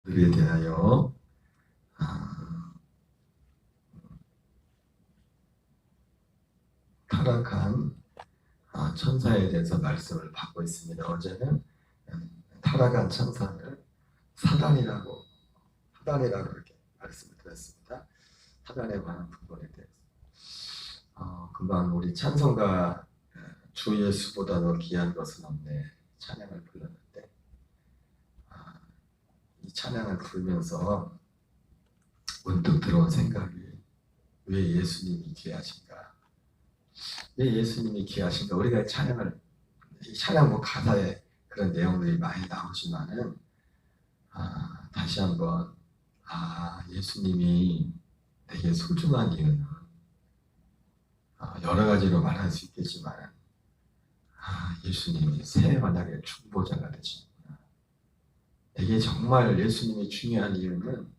들에 대하여 아, 타락한 천사에 대해서 말씀을 받고 있습니다. 어제는 타락한 천사를 사단이라고 이렇게 말씀을 드렸습니다. 사단에 관한 부분에 대해서 금방 우리 찬송가 주 예수보다 더 귀한 것은 없네 찬양을 불렀는데 이 찬양을 부르면서 문득 들어온 생각이 왜 예수님이 귀하신가? 왜 예수님이 귀하신가? 우리가 이 찬양곡 가사에 그런 내용들이 많이 나오지만은 다시 한번 예수님이 되게 소중한 이유는 여러 가지로 말할 수 있겠지만 예수님이 새 언약의 중보자가 되시구나. 이게 정말 예수님이 중요한 이유는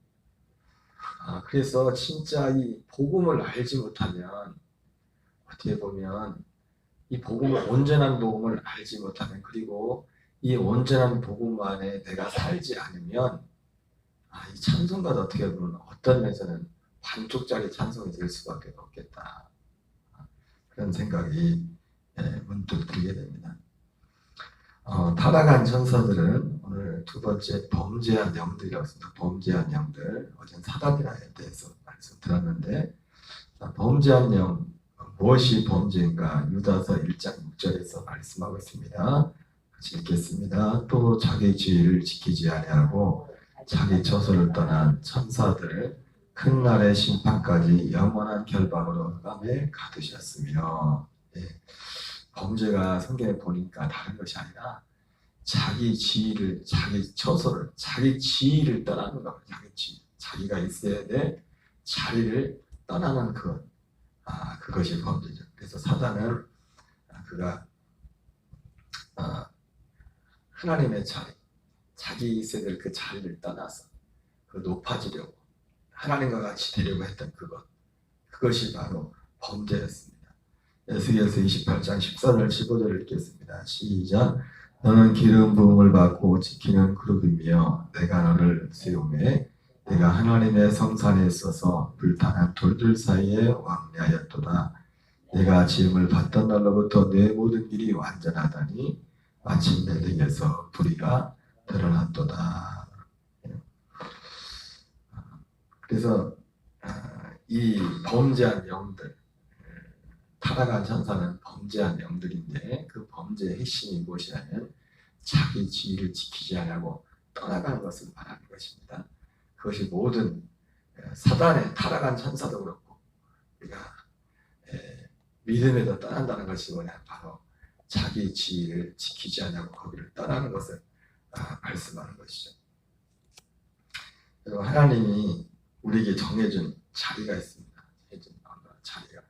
그래서 진짜 이 복음을 알지 못하면 어떻게 보면 이 복음을 온전한 복음을 알지 못하면 그리고 이 온전한 복음 안에 내가 살지 않으면 이 찬송가도 어떻게 보면 어떤 면에서는 반쪽짜리 찬송이 될 수밖에 없겠다. 그런 생각이 문득 들게 됩니다. 타락한 천사들은 오늘 두 번째 범죄한 영들이라고 했습니다. 범죄한 영들. 어제는 사단이라에 대해서 말씀 들었는데 범죄한 영 무엇이 범죄인가? 유다서 1장 6절에서 말씀하고 있습니다. 같이 읽겠습니다. 또 자기 지위를 지키지 아니하고 자기 처소를 떠난 천사들 큰 날의 심판까지 영원한 결박으로 흑암에 가두셨으며 범죄가 성경에 보니까 다른 것이 아니라 자기 지위를, 자기 처소를, 자기 지위를 떠나는 것, 자기가 있어야 될 자리를 떠나는 것, 그것이 범죄죠. 그래서 사단은 그가 하나님의 자리, 자기 있어야 될 그 자리를 떠나서 그 높아지려고 하나님과 같이 되려고 했던 그것이 바로 범죄였습니다. 에스겔서 28장 14절 15절을 읽겠습니다. 시작. 너는 기름 부음을 받고 지키는 그룹이며 내가 너를 세우매 내가 하나님의 성산에 있어서 불타는 돌들 사이에 왕래하였도다. 내가 지음을 받던 날로부터 내 모든 일이 완전하다니 마침내 내게서 불의가 드러났도다. 그래서 이 범죄한 영들, 타락한 천사는 범죄한 영들인데 그 범죄의 핵심이 무엇이냐면 자기 지위를 지키지 않고 떠나가는 것을 말하는 것입니다. 그것이 모든 사단의 타락한 천사도 그렇고 우리가 믿음에도 떠난다는 것이 뭐냐 바로 자기 지위를 지키지 않고 거기를 떠나는 것을 말씀하는 것이죠. 그리고 하나님이 우리에게 정해준 자리가 있습니다. 자리가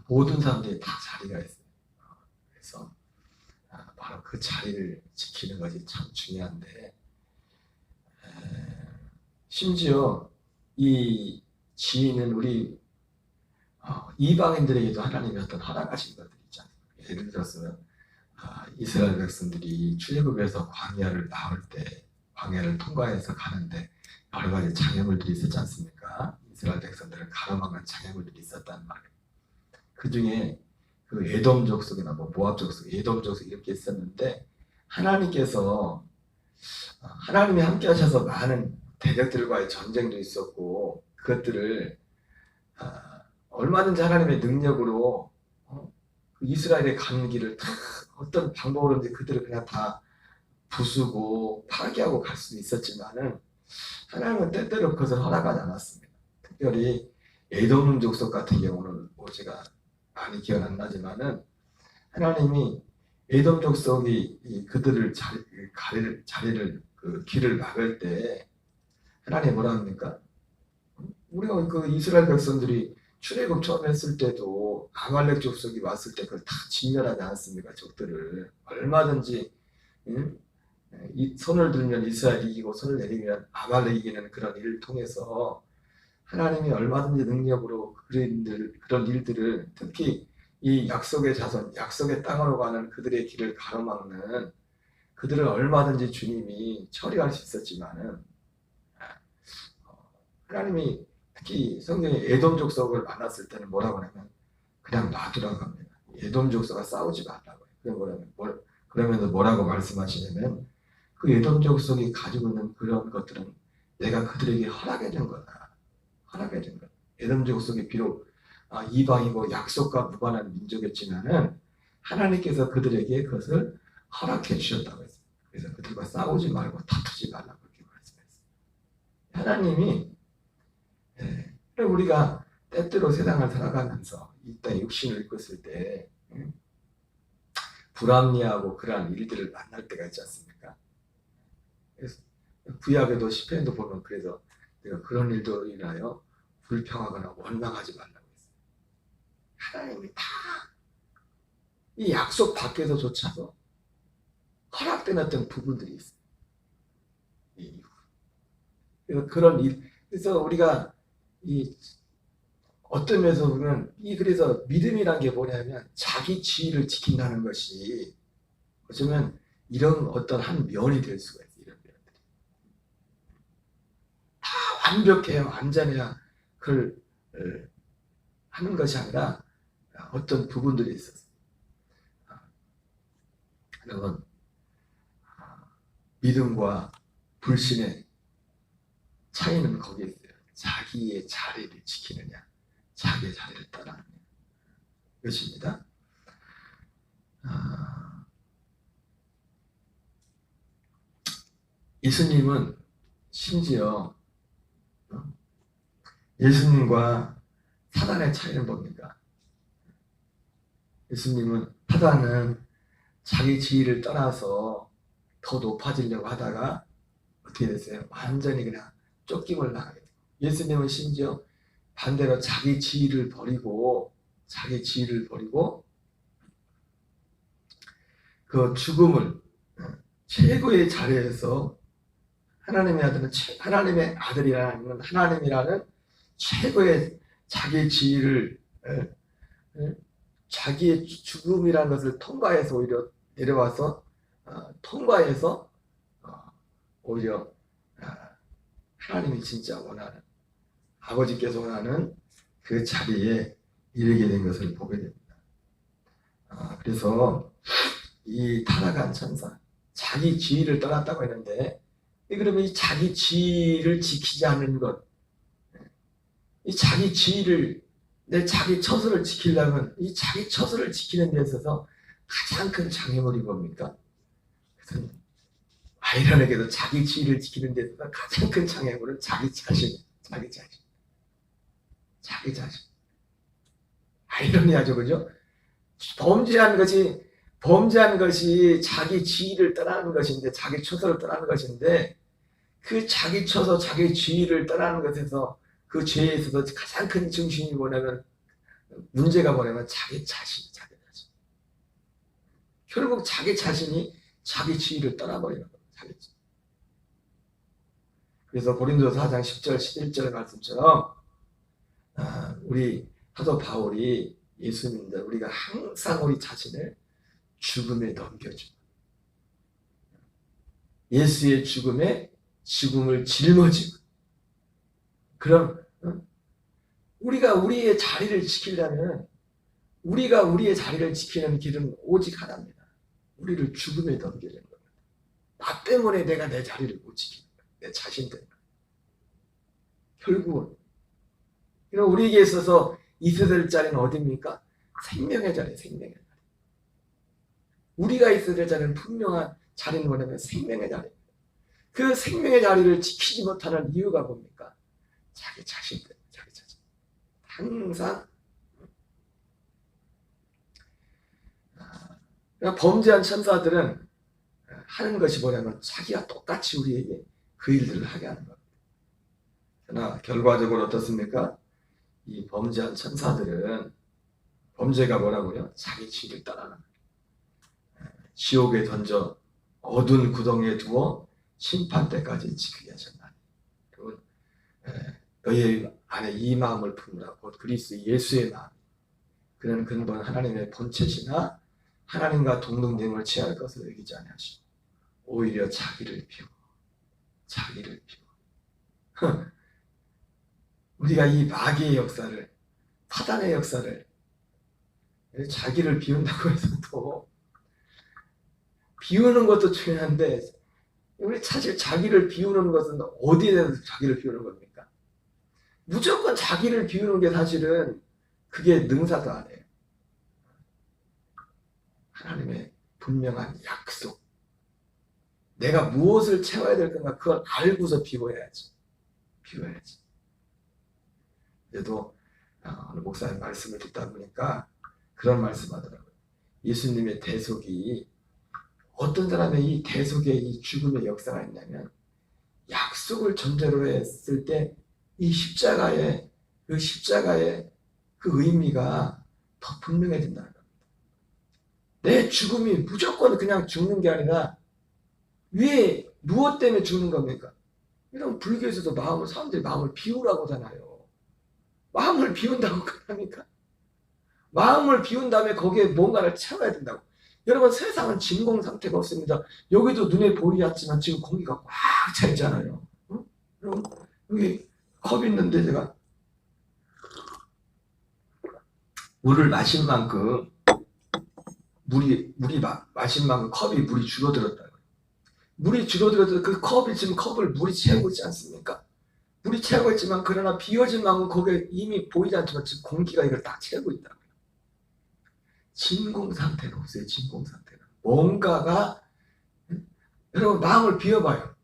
모든 사람들이 다 자리가 있어요. 그래서 바로 그 자리를 지키는 것이 참 중요한데 심지어 이 지위는 우리 이방인들에게도 하나님이 어떤 허락하신 것들이 있잖아요. 예를 들어서 이스라엘 백성들이 출애굽에서 광야를 나올 때 광야를 통과해서 가는데 여러 가지 장애물들이 있었지 않습니까? 이스라엘 백성들은 가로막는 장애물들이 있었단 말이에요. 그 중에 그 에돔 족속이나 모압 족속, 에돔 족속 이렇게 있었는데 하나님께서 하나님이 함께 하셔서 많은 대적들과의 전쟁도 있었고 그것들을 얼마든지 하나님의 능력으로 이스라엘의 가는 길을 다 어떤 방법으로든지 그들을 그냥 다 부수고 파괴하고 갈 수도 있었지만은 하나님은 때때로 그것을 허락하지 않았습니다. 특별히 에돔 족속 같은 경우는 제가 많이 기억 안 나지만은 하나님이 에돔 족속이 그들을 자리를 그 길을 막을 때 하나님 뭐라 합니까? 우리가 그 이스라엘 백성들이 출애굽 처음 했을 때도 아말렉 족속이 왔을 때 그걸 다 진멸하지 않았습니까? 적들을 얼마든지 이 손을 들면 이스라엘이 이기고 손을 내리면 아말렉이 이기는 그런 일을 통해서 하나님이 얼마든지 능력으로 그런 일들을 특히 이 약속의 자손, 약속의 땅으로 가는 그들의 길을 가로막는 그들을 얼마든지 주님이 처리할 수 있었지만은 하나님이 특히 성경에 에돔 족속을 만났을 때는 뭐라고 하냐면 그냥 놔두라고 합니다. 에돔 족속과 싸우지 말라고 해요. 그러면서 뭐라고 말씀하시냐면 그 에돔 족속이 가지고 있는 그런 것들은 내가 그들에게 허락해 준 거다. 허락해 준 거다. 에돔 족속이 비록 이방이고 약속과 무관한 민족이었지만은 하나님께서 그들에게 그것을 허락해 주셨다고 했어요. 그래서 그들과 싸우지 말고 다투지 말라고 그렇게 말씀했어요. 하나님이 우리가 때때로 세상을 살아가면서 이 땅에 육신을 입고 있을 때 불합리하고 그러한 일들을 만날 때가 있지 않습니까? 그래서 구약에도 시편도 보면 그래서 내가 그런 일도 인하여 불평하거나 원망하지 말라고 했어요. 하나님이 다 이 약속 밖에서조차도 허락된 어떤 부분들이 있어요. 그래서 그런 일, 그래서 우리가 이 어떤 면에서 보면 그래서 믿음이란 게 뭐냐면 자기 지위를 지킨다는 것이 어쩌면 이런 어떤 한 면이 될 수가 있어요. 이런 면들이 다 완벽해야 완전해야 그걸 하는 것이 아니라 어떤 부분들이 있었어요. 여러분, 믿음과 불신의 차이는 거기에 있어요. 자기의 자리를 지키느냐, 자기의 자리를 떠나느냐. 이것입니다. 예수님은 심지어 예수님과 사단의 차이는 뭡니까? 예수님은 사단은 자기 지위를 떠나서 더 높아지려고 하다가 어떻게 됐어요? 완전히 그냥 쫓김을 당하게 돼요. 예수님은 심지어 반대로 자기 지위를 버리고 그 죽음을 최고의 자리에서 하나님의 아들이라는 하나님이라는 최고의 자기 지위를 자기의 죽음이라는 것을 통과해서 오히려 내려와서 통과해서 오히려 하나님이 진짜 원하는 아버지께서 원하는 그 자리에 이르게 된 것을 보게 됩니다. 그래서 이 타락한 천사 자기 지위를 떠났다고 했는데 그러면 이 자기 지위를 지키지 않는 것, 이 자기 지위를 내 자기 처소를 지키려면 이 자기 처소를 지키는 데 있어서 가장 큰 장애물이 뭡니까? 그래서 아이러니하게도 자기 지위를 지키는 데 있어서 가장 큰 장애물은 자기 자신. 아이러니하죠, 그죠? 범죄한 것이 자기 지위를 떠나는 것인데, 자기 처소를 떠나는 것인데, 그 자기 처소, 자기 지위를 떠나는 것에서 그 죄에 있어서 가장 큰 중심이 문제가 뭐냐면 자기 자신. 결국 자기 자신이 자기 지위를 떠나버리는 거예요. 그래서 고린도서 4장 10절, 11절 말씀처럼 우리 사도 바울이 예수님들 우리가 항상 우리 자신을 죽음에 넘겨주고 예수의 죽음을 짊어지고 그럼 우리가 우리의 자리를 지키려면 우리가 우리의 자리를 지키는 길은 오직 하나입니다. 우리를 죽음에 넘기는 겁니다. 나 때문에 내가 내 자리를 못 지키는 거야. 내 자신 때문에. 결국은 우리에게 있어서 있어야 될 자리는 어디입니까? 생명의 자리. 우리가 있어야 될 자리는 분명한 자리는 뭐냐면 생명의 자리. 그 생명의 자리를 지키지 못하는 이유가 뭡니까? 자기 자신 때문에. 항상 범죄한 천사들은 하는 것이 뭐냐면 자기가 똑같이 우리에게 그 일들을 하게 하는 겁니다. 그러나 결과적으로 어떻습니까? 이 범죄한 천사들은 범죄가 뭐라고요? 자기 지위를 따라는 지옥에 던져 어두운 구덩이에 두어 심판 때까지 지키게 하셨나니 너희 안에 이 마음을 품으라 곧 그리스도 예수의 마음 그는 근본 하나님의 본체시나 하나님과 동등됨을 취할 것을 여기지 아니하시고 오히려 자기를 비워 우리가 이 마귀의 역사를, 사단의 역사를, 자기를 비운다고 해서 또 비우는 것도 중요한데, 우리 사실 자기를 비우는 것은 어디에 대해서 자기를 비우는 겁니까? 무조건 자기를 비우는 게 사실은 그게 능사도 아니에요. 하나님의 분명한 약속. 내가 무엇을 채워야 될 건가 그걸 알고서 비워야지. 비워야지. 그래도 오늘 목사님 말씀을 듣다 보니까 그런 말씀 하더라고요. 예수님의 대속이 어떤 사람의 이 대속의 이 죽음의 역사가 있냐면 약속을 전제로 했을 때 이 십자가의 그 의미가 더 분명해진다는 겁니다. 내 죽음이 무조건 그냥 죽는 게 아니라 왜 무엇 때문에 죽는 겁니까? 이런 불교에서도 사람들이 마음을 비우라고 하잖아요. 마음을 비운다고 그럽니까? 마음을 비운 다음에 거기에 뭔가를 채워야 된다고. 여러분 세상은 진공 상태가 없습니다. 여기도 눈에 보이지 않지만 지금 공기가 꽉 차 있잖아요. 응? 여러분 여기 컵 있는데 제가 물을 마신 만큼 마신 만큼 컵이 물이 줄어들었다고요. 물이 줄어들어서 그 컵이 지금 컵을 물이 채우고 있지 않습니까? 물이 채우고 있지만 그러나 비워진 만큼 거기에 이미 보이지 않지만 지금 공기가 이걸 딱 채우고 있다고요. 진공 상태가 없어요. 진공 상태가. 뭔가가 여러분 마음을 비워봐요.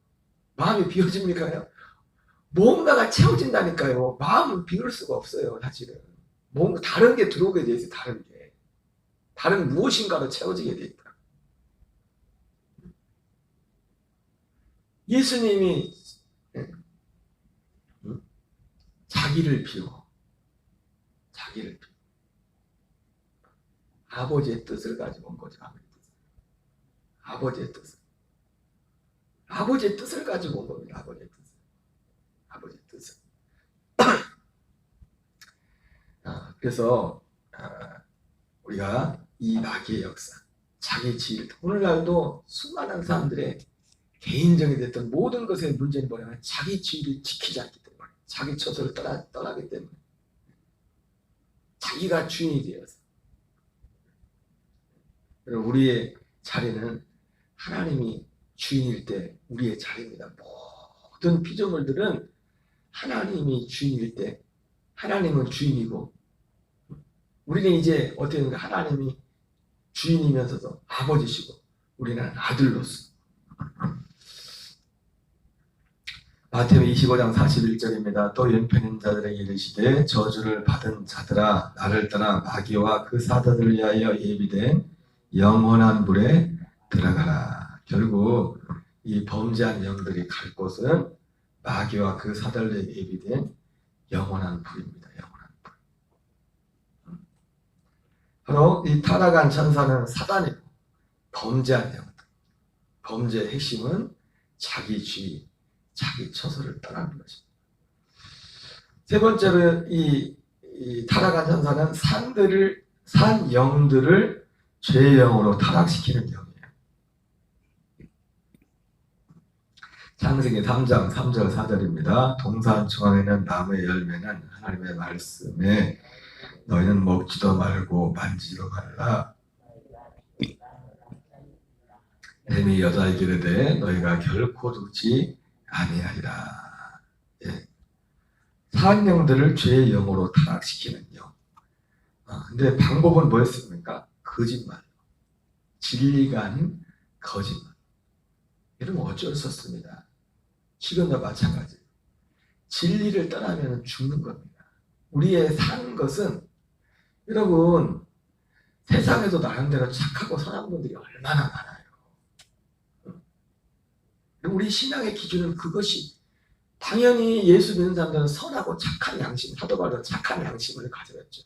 마음이 비워집니까요? 뭔가가 채워진다니까요. 마음을 비울 수가 없어요. 사실은. 뭔가 다른 게 들어오게 돼 있어요. 다른 게. 다른 무엇인가로 채워지게 돼 있다. 예수님이 자기를 비워. 자기를 비워. 아버지의 뜻을 가지고 온 거죠. 아버지의 뜻을. 아버지의 뜻을 가지고 온 겁니다. 아버지의 뜻을. 아버지의 뜻을. 그래서 우리가 이 마귀의 역사, 자기 지위, 오늘날도 수많은 사람들의 개인적이 됐던 모든 것의 문제는 뭐냐면 자기 지위를 지키지 않기 때문에, 자기 처소를 떠나기 때문에, 자기가 주인이 되어서. 우리의 자리는 하나님이 주인일 때 우리의 자리입니다. 모든 피조물들은 하나님이 주인일 때 하나님은 주인이고, 우리는 이제 어떻게 되는가? 하나님이 주인이면서도 아버지시고 우리는 아들로서. 마태복음 25장 41절입니다. 또 연편인 자들에게 이르시되 저주를 받은 자들아 나를 떠나 마귀와 그 사자들을 위하여 예비된 영원한 불에 들어가라. 결국 이 범죄한 영들이 갈 곳은 마귀와 그 사자들에 예비된 영원한 불입니다. 영원한 불. 바로 이 타락한 천사는 사단이고 범죄한 영들. 범죄의 핵심은 자기 주의, 자기 처소를 떠나는 것입니다. 세 번째로 이 타락한 천사는 산 영들을 죄의 영으로 타락시키는 영이에요. 창세기 3장 3절 4절입니다. 동산 중앙에는 나무의 열매는 하나님의 말씀에 너희는 먹지도 말고 만지지도 말라. 뱀이 여자에게 이르되 너희가 결코 죽지 아니하리라. 예. 산 영들을 죄의 영으로 타락시키는 영. 근데 방법은 뭐였습니까? 거짓말. 진리가 아닌 거짓말. 이러면 어쩔 수 없습니다. 지금도 마찬가지예요. 진리를 떠나면 죽는 겁니다. 우리의 사는 것은 여러분 세상에도 나름대로 착하고 선한 분들이 얼마나 많아요. 우리 신앙의 기준은 그것이 당연히 예수 믿는 사람들은 선하고 착한 양심, 사도 바울은 착한 양심을 가져갔죠.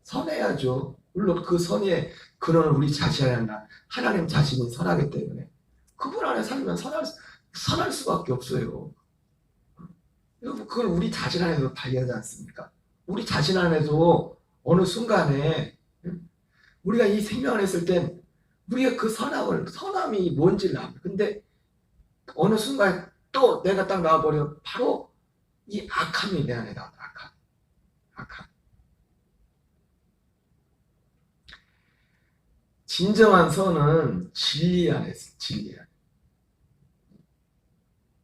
선해야죠. 물론 그 선의 근원은 우리 자신이 아니라 하나님 자신이 선하기 때문에 그분 안에 살면 선할 수밖에 없어요. 그걸 우리 자신 안에서 발견하지 않습니까? 우리 자신 안에서 어느 순간에 우리가 이 생명 안에 있을 땐 우리가 그 선함이 뭔지를 압니다. 근데 어느 순간 또 내가 딱 나와버려 바로 이 악함이 내 안에 나온다. 악함. 진정한 선은 진리 안에 있어. 진리 안에.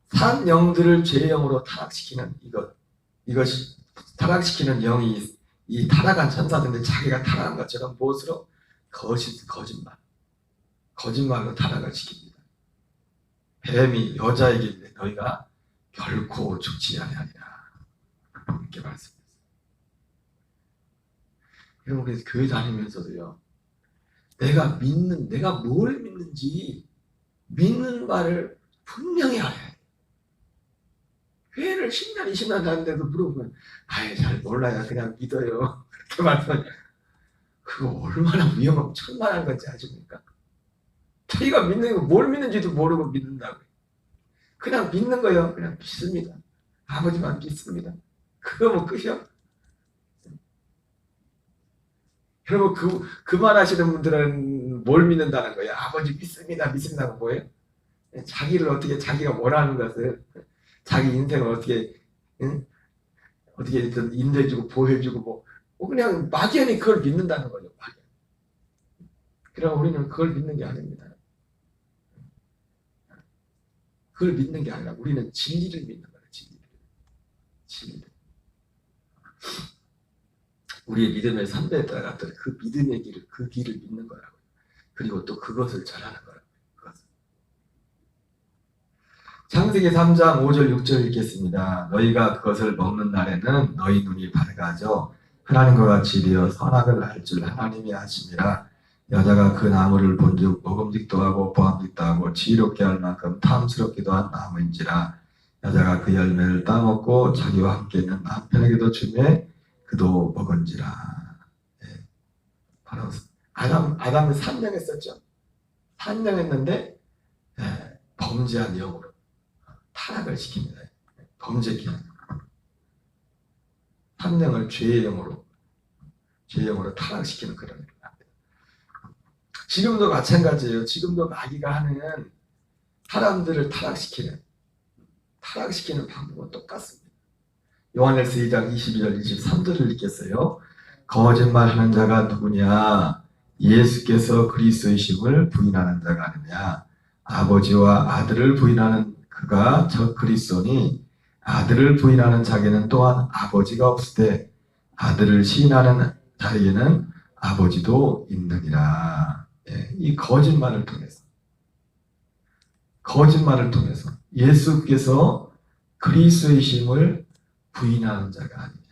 산 영들을 죄의 영으로 타락시키는 이것이 타락시키는 영이 이 타락한 천사들인데 자기가 타락한 것처럼 무엇으로? 거짓말로 타락을 시킵니다. 뱀이 여자에게 이르되 너희가 결코 죽지 아니하리라 이렇게 말씀했어요. 여러분, 그래서 교회 다니면서도요, 내가 뭘 믿는지 믿는 바를 분명히 알아야 돼. 교회를 10년, 20년 다니는데도 물어보면 잘 몰라요. 그냥 믿어요. 그렇게 말하면 그거 얼마나 위험하고 천만한 건지 아십니까? 자기가 믿는 거 뭘 믿는지도 모르고 믿는다고요. 그냥 믿는 거예요. 그냥 믿습니다. 아버지만 믿습니다. 그거 뭐 끝이요? 여러분, 그 말하시는 분들은 뭘 믿는다는 거예요? 아버지 믿습니다가 뭐예요? 자기를 어떻게, 자기가 원하는 것을, 자기 인생을 어떻게, 응? 어떻게든 인내해주고 보호해주고 그냥 막연히 그걸 믿는다는 거죠. 막연히. 그럼 우리는 그걸 믿는 게 아닙니다. 그걸 믿는 게 아니라 우리는 진리를 믿는 거예요. 진리를. 우리의 믿음의 선배에 따라갔던 그 믿음의 길을, 그 길을 믿는 거라고요. 그리고 또 그것을 전하는 거라고요. 창세기 3장 5절 6절 읽겠습니다. 너희가 그것을 먹는 날에는 너희 눈이 밝아져 하나님과 같이 되어 선악을 알 줄 하나님이 아심이라. 여자가 그 나무를 본즉 먹음직도 하고 보암직도 하고 지혜롭게 할 만큼 탐스럽기도 한 나무인지라. 여자가 그 열매를 따먹고 자기와 함께 있는 남편에게도 주매 그도 먹은지라. 바로 아담이 산명했었죠. 산명했는데 범죄한 영으로 타락을 시킵니다. 범죄기. 산명을 죄의 영으로 타락시키는 그런 일입니다. 지금도 마찬가지예요. 지금도 마귀가 하는 사람들을 타락시키는 방법은 똑같습니다. 요한일서 2장 22절 23절을 읽겠어요. 거짓말하는 자가 누구냐? 예수께서 그리스도이심을 부인하는 자가 아니냐? 아버지와 아들을 부인하는 그가 저 그리스도니 아들을 부인하는 자에게는 또한 아버지가 없으되 아들을 시인하는 자에게는 아버지도 있느니라. 이 거짓말을 통해서 예수께서 그리스도이심을 부인하는 자가 아니냐.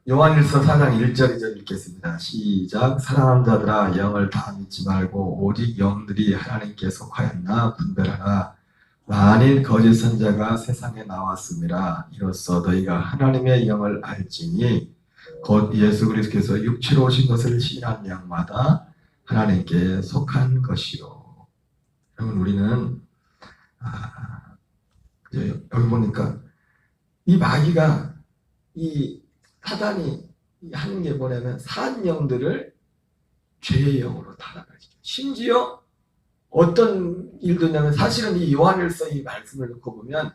요한일서 4장 1절 2절 읽겠습니다. 시작. 사랑하는 자들아, 영을 다 믿지 말고 오직 영들이 하나님께 속하였나 분별하라. 만일 거짓 선자가 세상에 나왔음이라. 이로써 너희가 하나님의 영을 알지니 곧 예수 그리스도께서 육체로 오신 것을 시인한 영마다 하나님께 속한 것이요. 여러분, 우리는 여기 보니까 이 마귀가, 이 사단이 하는 게 뭐냐면 산 영들을 죄의 영으로 타락하시죠. 심지어 어떤 일도 있냐면, 사실은 이 요한일서 이 말씀을 놓고 보면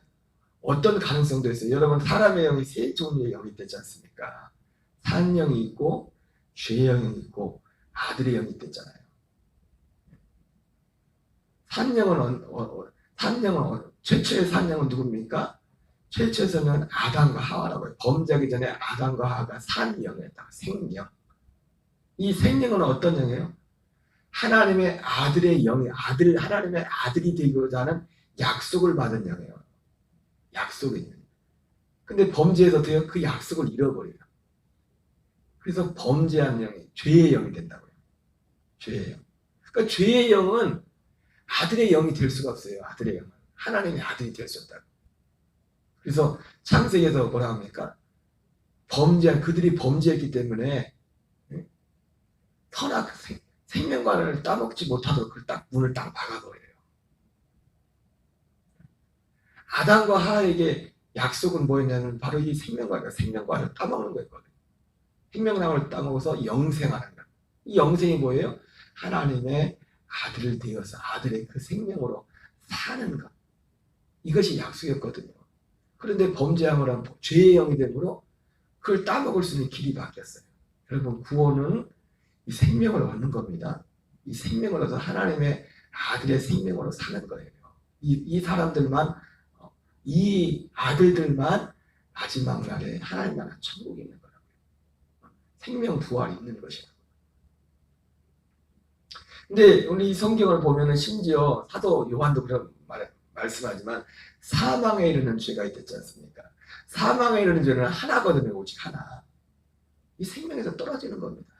어떤 가능성도 있어요. 여러분, 사람의 영이 세 종류의 영이 있지 않습니까? 산 영이 있고 죄의 영이 있고 아들의 영이 있잖아요. 산 영은 최초의 산 영은 누굽니까? 최초의 산 영은 아담과 하와라고 해요. 범죄하기 전에 아담과 하와가 산 영이었다. 생영. 이 생명은 어떤 영이에요? 하나님의 아들의 영이, 하나님의 아들이 되고자 하는 약속을 받은 영이에요. 약속이 있는. 근데 범죄에서 돼요? 그 약속을 잃어버려요. 그래서 범죄한 영이 죄의 영이 된다고요. 죄의 영. 그러니까 죄의 영은 아들의 영이 될 수가 없어요. 아들의 영은. 하나님의 아들이 될 수 없다고. 그래서 창세기에서 뭐라 합니까? 그들이 범죄했기 때문에 선악 생명과를 따먹지 못하도록 문을 딱 막아버려요. 아담과 하와에게 약속은 뭐였냐면 바로 이 생명과를 따먹는 거였거든요. 생명나무를 따먹어서 영생하는 것. 이 영생이 뭐예요? 하나님의 아들을 되어서 아들의 그 생명으로 사는 것. 이것이 약속이었거든요. 그런데 범죄함을 한 죄의 영이 되므로 그걸 따먹을 수 있는 길이 바뀌었어요. 여러분, 구원은 이 생명을 얻는 겁니다. 이 생명을 얻어서 하나님의 아들의 생명으로 사는 거예요. 이 사람들만, 이 아들들만 마지막 날에 하나님 나라 천국에 있는 거라고요. 생명 부활이 있는 것이라고. 근데 우리 성경을 보면은 심지어 사도 요한도 그런 말씀하지만 사망에 이르는 죄가 있지 않습니까? 사망에 이르는 죄는 하나거든요. 오직 하나. 이 생명에서 떨어지는 겁니다.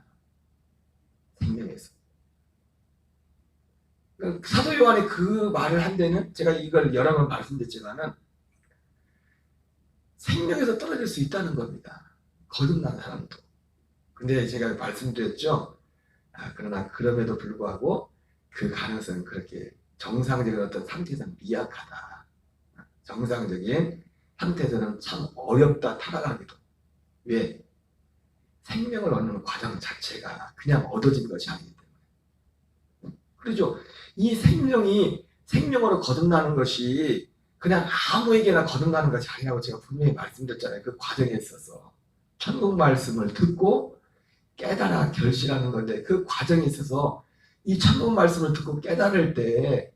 생명에서. 사도 요한이 그 말을 한 데는 제가 이걸 여러 번 말씀드렸지만은 생명에서 떨어질 수 있다는 겁니다. 거듭난 사람도. 근데 제가 말씀드렸죠. 그러나 그럼에도 불구하고 그 가능성은 그렇게 정상적인 어떤 상태에서는 미약하다. 정상적인 상태에서는 참 어렵다, 타락하기도. 왜? 생명을 얻는 과정 자체가 그냥 얻어진 것이 아니기 때문에. 그렇죠? 이 생명으로 거듭나는 것이 그냥 아무에게나 거듭나는 것이 아니라고 제가 분명히 말씀드렸잖아요. 그 과정에 있어서. 천국 말씀을 듣고 깨달아 결실하는 건데 그 과정에 있어서 이 천국 말씀을 듣고 깨달을 때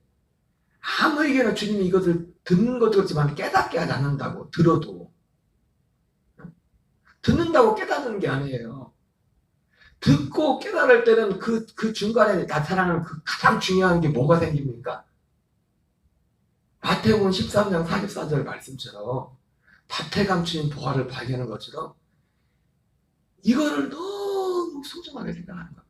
아무에게나 주님이 이것을 듣는 것도 그렇지만 깨닫게 하지 않는다고. 들어도 듣는다고 깨닫는 게 아니에요. 듣고 깨달을 때는 그 중간에 나타나는 그 가장 중요한 게 뭐가 생깁니까? 마태복음 13장 44절 말씀처럼 밭에 감추인 보화를 발견한 것처럼 이거를 너무 소중하게 생각하는 겁니다.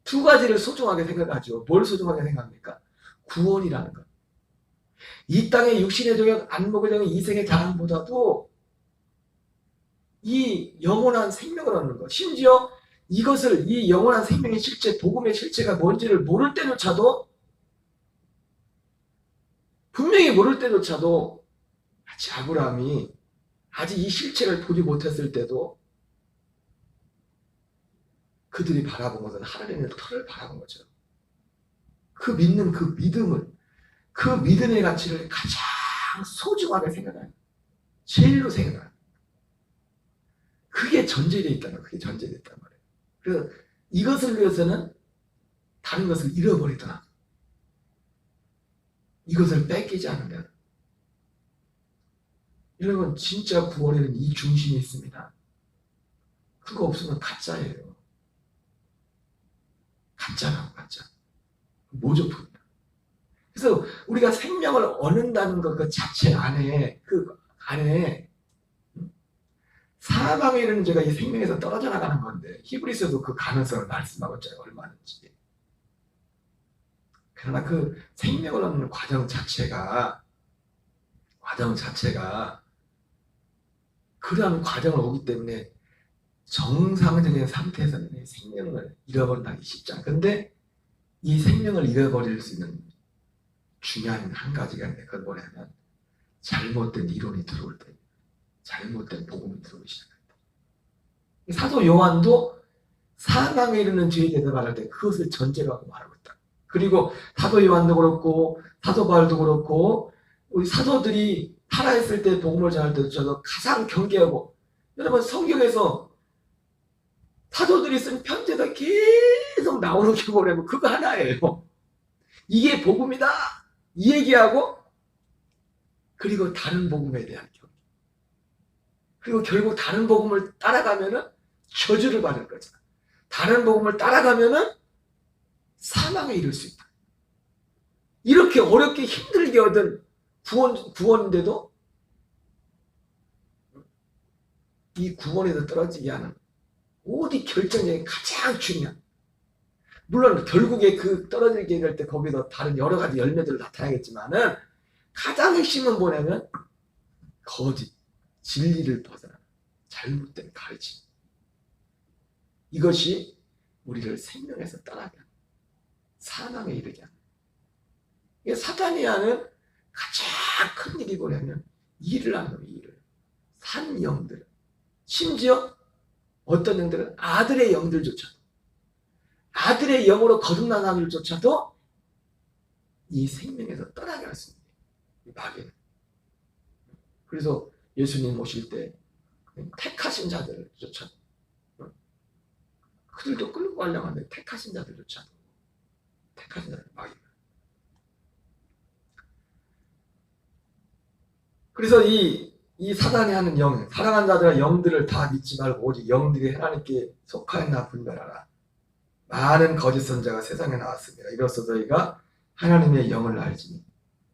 두 가지를 소중하게 생각하죠. 뭘 소중하게 생각합니까? 구원이라는 것. 이 땅의 육신의 정욕, 안목의 정욕, 이생의 자랑보다도 이 영원한 생명을 얻는 것. 심지어 이것을 이 영원한 생명의 실체, 복음의 실체가 뭔지를 모를 때조차도 분명히 모를 때조차도 마치 아브라함이 아직 이 실체를 보지 못했을 때도 그들이 바라본 것은 하늘의 터를 바라본 거죠. 그 믿는 그 믿음을, 그 믿음의 가치를 가장 소중하게 생각하는, 제일로 생각하는. 그게 전제되어 있다는 거예요. 그게 전제되어 있단 말이에요. 그래서 이것을 위해서는 다른 것을 잃어버리더라. 이것을 뺏기지 않으면. 여러분, 진짜 구원에는 이 중심이 있습니다. 그거 없으면 가짜예요. 가짜라고, 가짜. 모조품이다. 그래서 우리가 생명을 얻는다는 것 그 자체 안에, 그 안에 사망에 이르는 죄가 이 생명에서 떨어져 나가는 건데 히브리서도 그 가능성을 말씀하고 있잖아요. 얼마든지. 그러나 그 생명을 얻는 과정 자체가 그러한 과정을 오기 때문에 정상적인 상태에서는 생명을 잃어버리기 쉽지 않아요. 근데 이 생명을 잃어버릴 수 있는 중요한 한 가지가 있는데 그건 뭐냐면 잘못된 이론이 들어올 때, 잘못된 복음이 들어오기 시작합니다. 사도 요한도 사망에 이르는 죄에 대해서 말할 때 그것을 전제로 하고 말하고 있다. 그리고 사도 요한도 그렇고 사도 바울도 그렇고 우리 사도들이 살아있을 때 복음을 전할 때도 저도 가장 경계하고, 여러분 성경에서 사도들이 쓴 편지가 계속 나오는 게 뭐냐면 그거 하나예요. 이게 복음이다 이 얘기하고, 그리고 다른 복음에 대한 경계. 그리고 결국 다른 복음을 따라가면은 저주를 받을 거잖아. 다른 복음을 따라가면은 사망에 이를 수 있다. 이렇게 어렵게 힘들게 얻은 구원인데도 이 구원에서 떨어지게 하는 어디 결정적인 가장 중요한, 물론 결국에 그 떨어지게 될 때 거기서 다른 여러 가지 열매들을 나타나겠지만은 가장 핵심은 뭐냐면 거짓, 진리를 벗어나는 잘못된 가르침. 이것이 우리를 생명에서 떠나게 하는, 사망에 이르게 하는. 이게 사탄이 하는 가장 큰 일이 뭐냐면 일을 하는 거예요. 일을. 산 영들, 심지어 어떤 영들은 아들의 영들조차도, 아들의 영으로 거듭난 사람들조차도 이 생명에서 떠나게 할 수 있는 이 마귀는. 그래서 예수님 오실 때 택하신 자들을 쫓아, 그들도 끌고 가려고 하는데 택하신 자들조차, 택하신 자들 마귀. 그래서 이 사단이 하는 영, 사랑하는 자들과 영들을 다 믿지 말고 오직 영들이 하나님께 속하였나 분별하라. 많은 거짓 선자가 세상에 나왔습니다. 이로써 저희가 하나님의 영을 알지니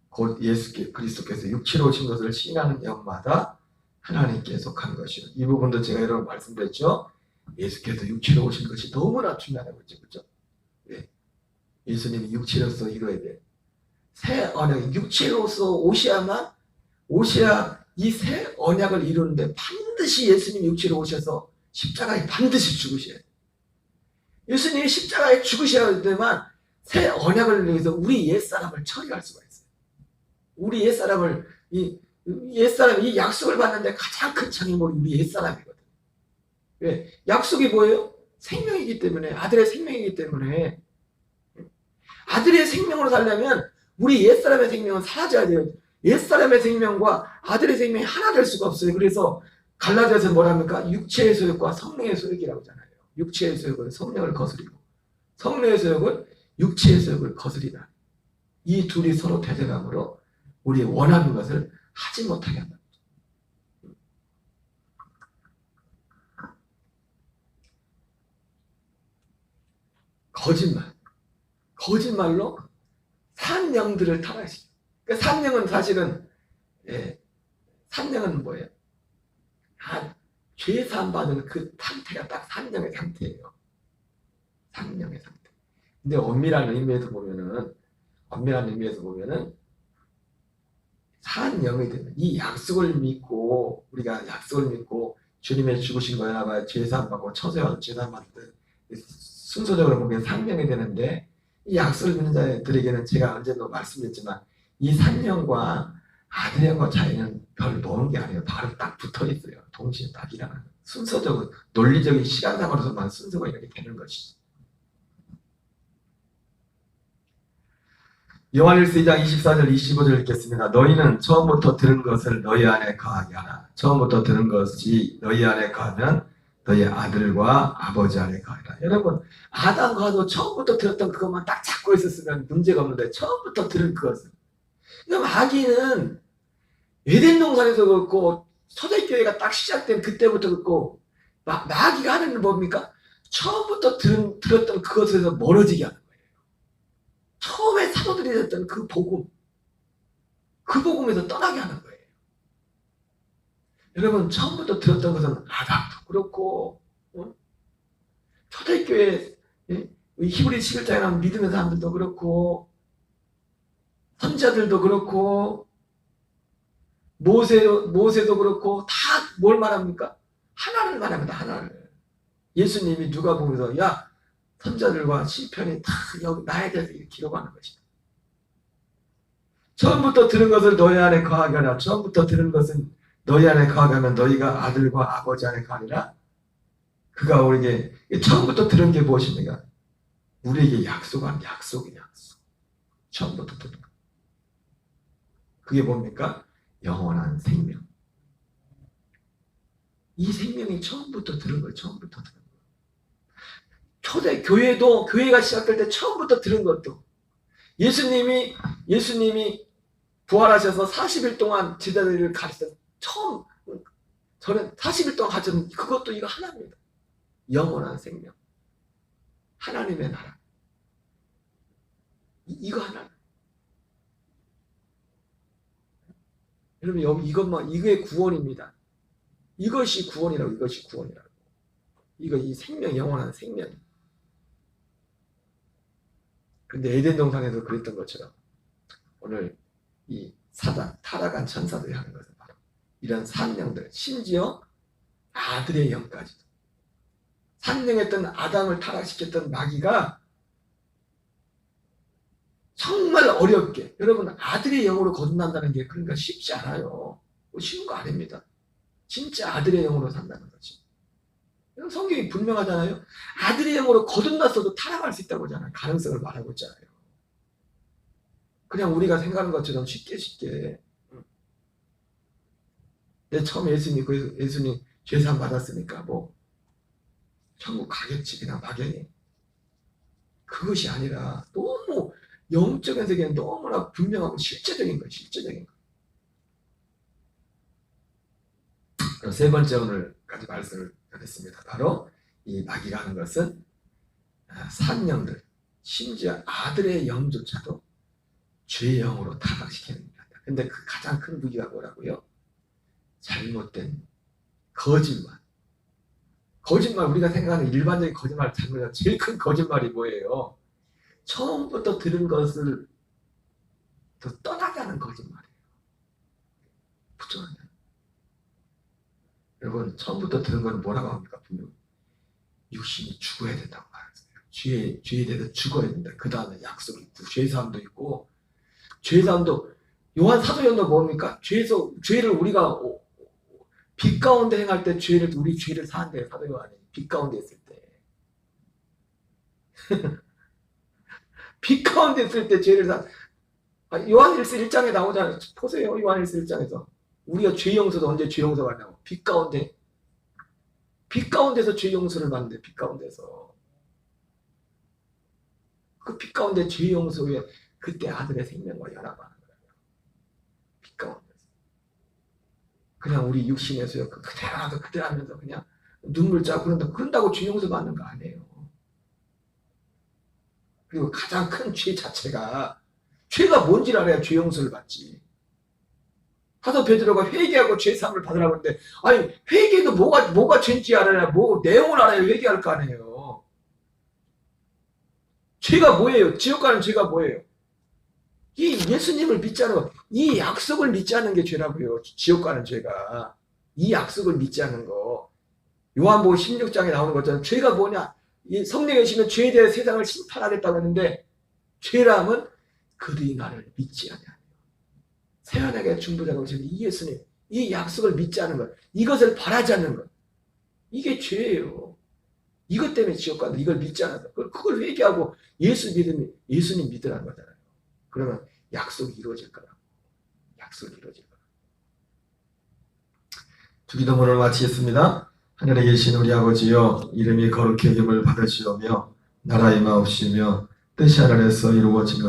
곧 예수 그리스도께서 육체로 오신 것을 시인하는 영마다 하나님께 속한 것이요. 이 부분도 제가 여러 번 말씀드렸죠. 예수께서 육체로 오신 것이 너무나 중요하다고 했죠. 그렇죠? 네. 예수님이 육체로서 이루어야 돼. 새 언약, 육체로서 오셔야 이 새 언약을 이루는데 반드시 예수님이 육체로 오셔서 십자가에 반드시 죽으셔야 돼. 예수님이 십자가에 죽으셔야 되만 새 언약을 위해서 우리 옛사람을 처리할 수가 있어요. 우리 옛사람을, 이 약속을 받는데 가장 큰 장애물이 우리 옛사람이거든. 왜? 약속이 뭐예요? 생명이기 때문에, 아들의 생명이기 때문에. 아들의 생명으로 살려면 우리 옛사람의 생명은 사라져야 돼요. 옛사람의 생명과 아들의 생명이 하나 될 수가 없어요. 그래서 갈라디아서 뭐랍니까? 육체의 소욕과 성령의 소욕이라고 하잖아요. 육체의 소욕은 성령을 거스리고 성령의 소욕은 육체의 소욕을 거스리다. 이 둘이 서로 대적함으로 우리 원하는 것을 하지 못하게 한다. 거짓말로 산 영들을 타락시켜. 그러니까 산영은 사실은, 산영은 뭐예요? 죄 사함 받은 그 상태가 딱 산영의 상태예요. 산영의 상태. 근데 엄밀한 의미에서 보면은 산영이 되면 이 약속을 믿고, 우리가 약속을 믿고 주님의 죽으신 거야 죄 사함 받고 처세와 죄 사함 받는 순서적으로 보면 산영이 되는데, 이 약속을 믿는 자들에게는 제가 언제도 말씀드렸지만 이 산영과 아들의 영과 차이는 별 먼 게 아니에요. 바로 딱 붙어 있어요. 동시에 딱 일어나는. 순서적으로 논리적인 시간상으로서만 순서가 이렇게 되는 것이죠. 요한일서 2장 24절 25절 읽겠습니다. 너희는 처음부터 들은 것을 너희 안에 거하게 하라. 처음부터 들은 것이 너희 안에 거하면 너희 아들과 아버지 안에 거하리라. 여러분, 아담과도 처음부터 들었던 그것만 딱 잡고 있었으면 문제가 없는데 처음부터 들은 그것을. 그럼 마귀는 에덴 동산에서 그렇고 초대교회가 딱 시작된 그때부터 그렇고 마귀가 하는 건 뭡니까? 처음부터 들었던 그것에서 멀어지게 하는 거예요. 처음에 사도들이 듣던 그 복음에서 떠나게 하는 거예요. 여러분, 처음부터 들었던 것은 아담도 그렇고, 초대교회 히브리 11장에 나온 믿음의 사람들도 그렇고, 선자들도 그렇고, 모세도 그렇고, 다 뭘 말합니까? 하나를 말합니다. 하나를. 예수님이 누가복음에서 야, 선자들과 시편이 다 여기 나에 대해서 기록하는 것이다. 처음부터 들은 것을 너희 안에 거하게 하라. 처음부터 들은 것은 너희 안에 거하게 하면 너희가 아들과 아버지 안에 거하리라. 그가 우리에게 처음부터 들은 게 무엇입니까? 우리에게 약속한 약속이냐. 처음부터 들은 것. 그게 뭡니까? 영원한 생명. 이 생명이 처음부터 들은 거예요. 처음부터 들은 거. 초대 교회가 시작될 때 처음부터 들은 것도, 예수님이 부활하셔서 40일 동안 제자들을 가르쳐 저는 40일 동안 가르쳤는 그것도 이거 하나입니다. 영원한 생명, 하나님의 나라. 이거 하나. 여러분, 여기 이게 구원입니다. 이것이 구원이라고. 이 생명, 영원한 생명. 근데 에덴 동산에서 그랬던 것처럼 오늘 이 사단, 타락한 천사들이 하는 것은 바로 이런 산영들, 심지어 아들의 영까지도. 산영했던 아담을 타락시켰던 마귀가 정말 어렵게, 여러분, 아들의 영으로 거듭난다는 게 그러니까 쉽지 않아요. 쉬운 거 아닙니다. 진짜 아들의 영으로 산다는 거지. 성경이 분명하잖아요. 아들의 영으로 거듭났어도 타락할 수 있다고 하잖아요. 가능성을 말하고 있잖아요. 그냥 우리가 생각하는 것처럼 쉽게 내 처음 예수님 그 예수님 죄사함 받았으니까 뭐 천국 가겠지 그냥 막연히. 그것이 아니라 너무 영적인 세계는 너무나 분명하고 실제적인 거예요. 실제적인 거. 그럼 세 번째 오늘까지 말씀을 드렸습니다. 바로 이 마귀가 하는 것은 산영들, 심지어 아들의 영조차도 죄의 영으로 타락시키는 겁니다. 근데 그 가장 큰 무기가 뭐라고요? 잘못된 거짓말. 거짓말, 우리가 생각하는 일반적인 거짓말, 잘못된 제일 큰 거짓말이 뭐예요? 처음부터 들은 것을 더 떠나게 하는 거짓말이에요. 부정하냐? 여러분, 처음부터 들은 건 뭐라고 합니까? 분명 육신이 죽어야 된다고 말했어요. 죄에 대해서 죽어야 된다. 그 다음에 약속이 있고, 죄사함도 있고, 죄사함도, 요한 사도전도 뭡니까? 죄를 우리가 빛 가운데 행할 때 우리 죄를 사한대요. 사도 요한이. 빛 가운데 있을 때. 빛 가운데 있을 때 죄를 요한일서 1장에 나오잖아요. 보세요. 요한일서 1장에서. 우리가 죄 용서도 언제 죄 용서가 하냐고. 빛 가운데서 죄 용서를 받는데, 빛 가운데서. 그 빛 가운데 죄 용서에 그때 아들의 생명과 연합하는 거예요. 빛 가운데서. 그냥 우리 육신에서요. 그대로 하면서 그냥 눈물 짜고 그런다고 죄 용서 받는 거 아니에요. 그리고 가장 큰 죄 자체가, 죄가 뭔지를 알아야 죄 용서를 받지. 사도 베드로가 회개하고 죄사함을 받으라고 하는데, 아니 회개도 뭐가 죄인지 알아야, 내용을 알아야 회개할 거 아니에요. 죄가 뭐예요? 지옥 가는 죄가 뭐예요? 이 예수님을 믿지 않은 거, 이 약속을 믿지 않는 게 죄라고요. 지옥 가는 죄가. 이 약속을 믿지 않는 거. 요한복음 16장에 나오는 것처럼 죄가 뭐냐? 이 성령이 오시면 죄에 대해 세상을 심판하겠다고 했는데, 죄람은 그들이 나를 믿지 않냐. 세연하게 중보자가 오신 이 예수님, 이 약속을 믿지 않는 것, 이것을 바라지 않는 것, 이게 죄예요. 이것 때문에 지옥 간다. 이걸 믿지 않아서 그걸 회개하고 예수님 믿으라는 거잖아요. 그러면 약속이 이루어질 거라고. 약속이 이루어질 거라고. 주기도문을 마치겠습니다. 하늘에 계신 우리 아버지여, 이름이 거룩히 여김을 받으시오며 나라 임하옵시며 뜻이 하늘에서 이루어진 것